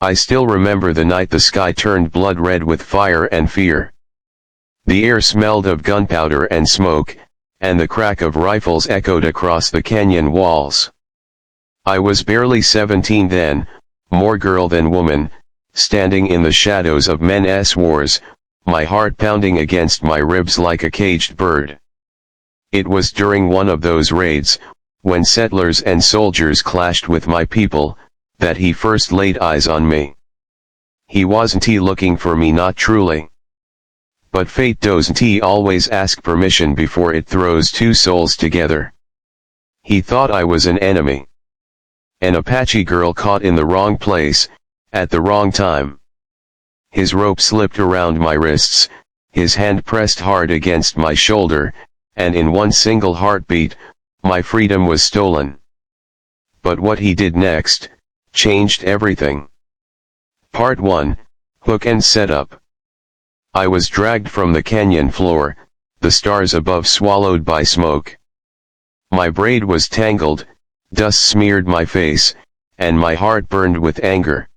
I still remember the night the sky turned blood red with fire and fear. The air smelled of gunpowder and smoke, and the crack of rifles echoed across the canyon walls. I was barely 17 then, more girl than woman, standing in the shadows of men's wars, my heart pounding against my ribs like a caged bird. It was during one of those raids, when settlers and soldiers clashed with my people, that he first laid eyes on me. He wasn't looking for me, not truly. But fate doesn't always ask permission before it throws two souls together. He thought I was an enemy. An Apache girl caught in the wrong place, at the wrong time. His rope slipped around my wrists, his hand pressed hard against my shoulder, and in one single heartbeat, my freedom was stolen. But what he did next changed everything. Part 1, Hook and Setup. I was dragged from the canyon floor, the stars above swallowed by smoke. My braid was tangled, dust smeared my face, and my heart burned with anger.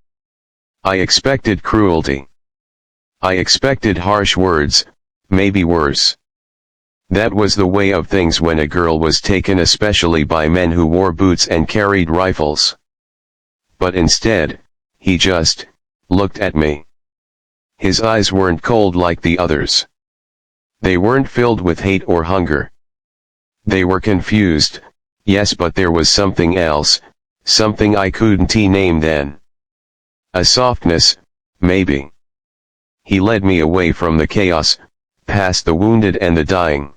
I expected cruelty. I expected harsh words, maybe worse. That was the way of things when a girl was taken, especially by men who wore boots and carried rifles. But instead, he just looked at me. His eyes weren't cold like the others. They weren't filled with hate or hunger. They were confused, yes, but there was something else, something I couldn't name then. A softness, maybe. He led me away from the chaos, past the wounded and the dying.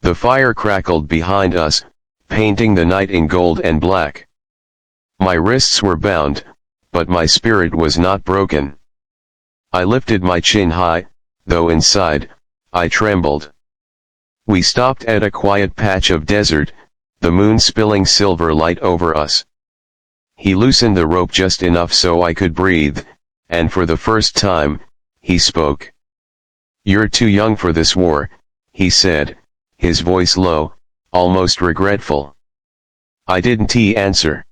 The fire crackled behind us, painting the night in gold and black. My wrists were bound, but my spirit was not broken. I lifted my chin high, though inside, I trembled. We stopped at a quiet patch of desert, the moon spilling silver light over us. He loosened the rope just enough so I could breathe, and for the first time, he spoke. "You're too young for this war," he said, his voice low, almost regretful. I didn't answer.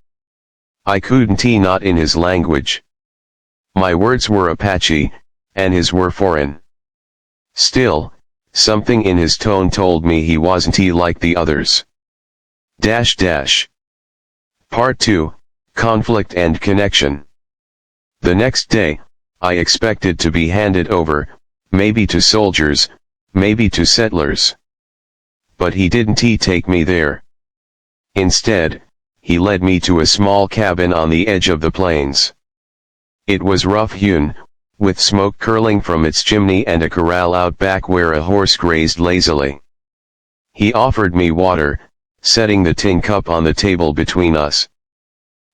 I couldn't not in his language. My words were Apache, and his were foreign. Still, something in his tone told me he wasn't like the others. Part 2, Conflict and Connection. The next day, I expected to be handed over, maybe to soldiers, maybe to settlers. But he didn't take me there. Instead, he led me to a small cabin on the edge of the plains. It was rough-hewn, with smoke curling from its chimney and a corral out back where a horse grazed lazily. He offered me water, setting the tin cup on the table between us.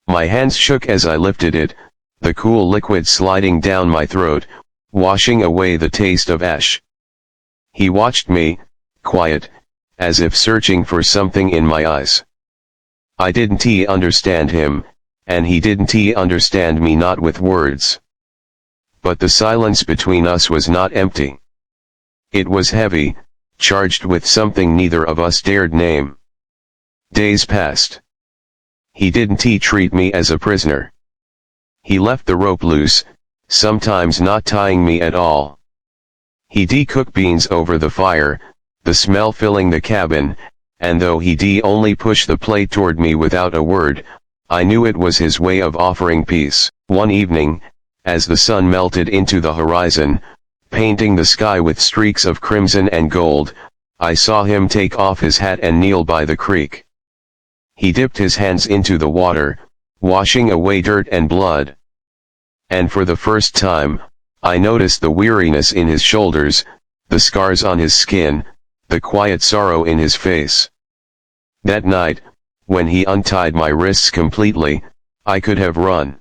My hands shook as I lifted it, the cool liquid sliding down my throat, washing away the taste of ash. He watched me, quiet, as if searching for something in my eyes. I didn't understand him, and he didn't understand me, not with words. But the silence between us was not empty. It was heavy, charged with something neither of us dared name. Days passed. He didn't treat me as a prisoner. He left the rope loose, sometimes not tying me at all. He cooked beans over the fire, the smell filling the cabin, and though he only pushed the plate toward me without a word, I knew it was his way of offering peace. One evening, as the sun melted into the horizon, painting the sky with streaks of crimson and gold, I saw him take off his hat and kneel by the creek. He dipped his hands into the water, washing away dirt and blood. And for the first time, I noticed the weariness in his shoulders, the scars on his skin, the quiet sorrow in his face. That night, when he untied my wrists completely, I could have run.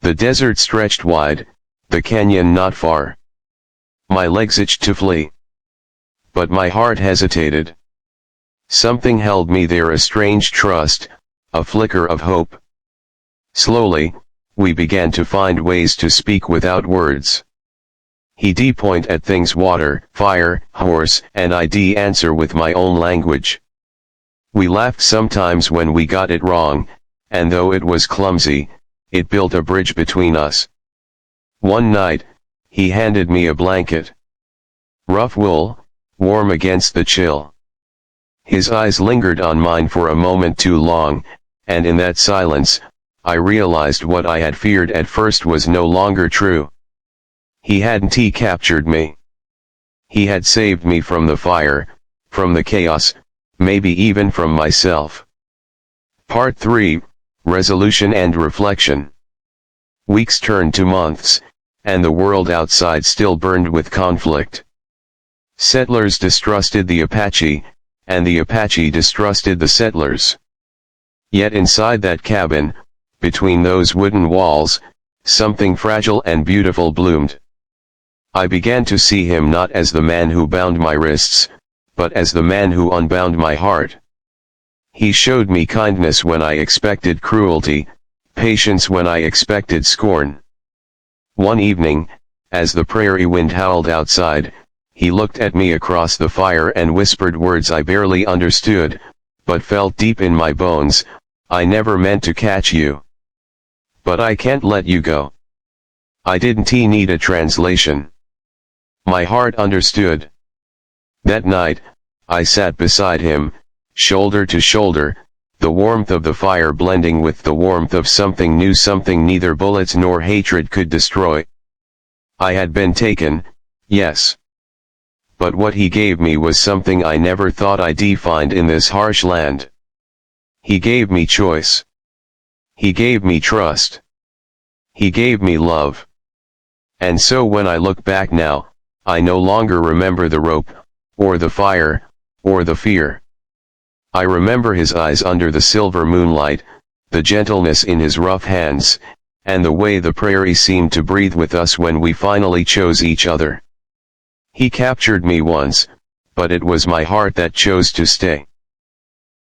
The desert stretched wide, the canyon not far. My legs itched to flee. But my heart hesitated. Something held me there, a strange trust, a flicker of hope. Slowly, we began to find ways to speak without words. He point at things: water, fire, horse, and I answer with my own language. We laughed sometimes when we got it wrong, and though it was clumsy, it built a bridge between us. One night, he handed me a blanket. Rough wool, warm against the chill. His eyes lingered on mine for a moment too long, and in that silence, I realized what I had feared at first was no longer true. He hadn't captured me. He had saved me from the fire, from the chaos, maybe even from myself. Part 3, Resolution and Reflection. Weeks turned to months, and the world outside still burned with conflict. Settlers distrusted the Apache, and the Apache distrusted the settlers. Yet inside that cabin, between those wooden walls, something fragile and beautiful bloomed. I began to see him not as the man who bound my wrists, but as the man who unbound my heart. He showed me kindness when I expected cruelty, patience when I expected scorn. One evening, as the prairie wind howled outside, he looked at me across the fire and whispered words I barely understood, but felt deep in my bones. I never meant to catch you. But I can't let you go. I didn't need a translation. My heart understood. That night, I sat beside him, shoulder to shoulder, the warmth of the fire blending with the warmth of something new, something neither bullets nor hatred could destroy. I had been taken, yes. But what he gave me was something I never thought I'd find in this harsh land. He gave me choice. He gave me trust. He gave me love. And so when I look back now, I no longer remember the rope, or the fire, or the fear. I remember his eyes under the silver moonlight, the gentleness in his rough hands, and the way the prairie seemed to breathe with us when we finally chose each other. He captured me once, but it was my heart that chose to stay.